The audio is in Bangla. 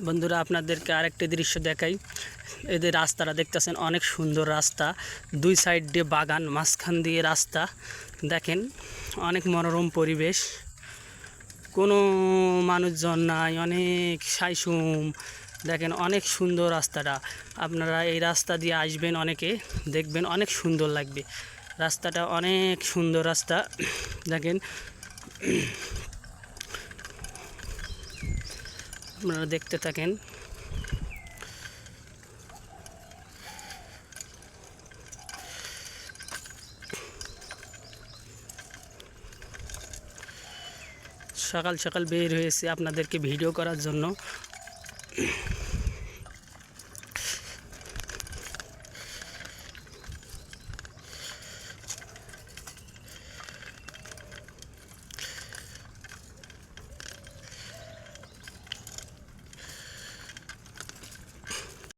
বন্ধুরা আপনাদেরকে আরেকটি দৃশ্য দেখাই। এদের রাস্তাটা দেখতেছেন, অনেক সুন্দর রাস্তা, দুই সাইড দিয়ে বাগান, মাঝখান দিয়ে রাস্তা। দেখেন অনেক মনোরম পরিবেশ, কোনো মানুষজন নাই, অনেক সাইসুম। দেখেন অনেক সুন্দর রাস্তাটা। আপনারা এই রাস্তা দিয়ে আসবেন, অনেকে দেখবেন অনেক সুন্দর লাগবে। রাস্তাটা অনেক সুন্দর রাস্তা। দেখেন আপনারা দেখতে থাকেন। সকাল সকাল বের হয়েছে আপনাদেরকে ভিডিও করার জন্য।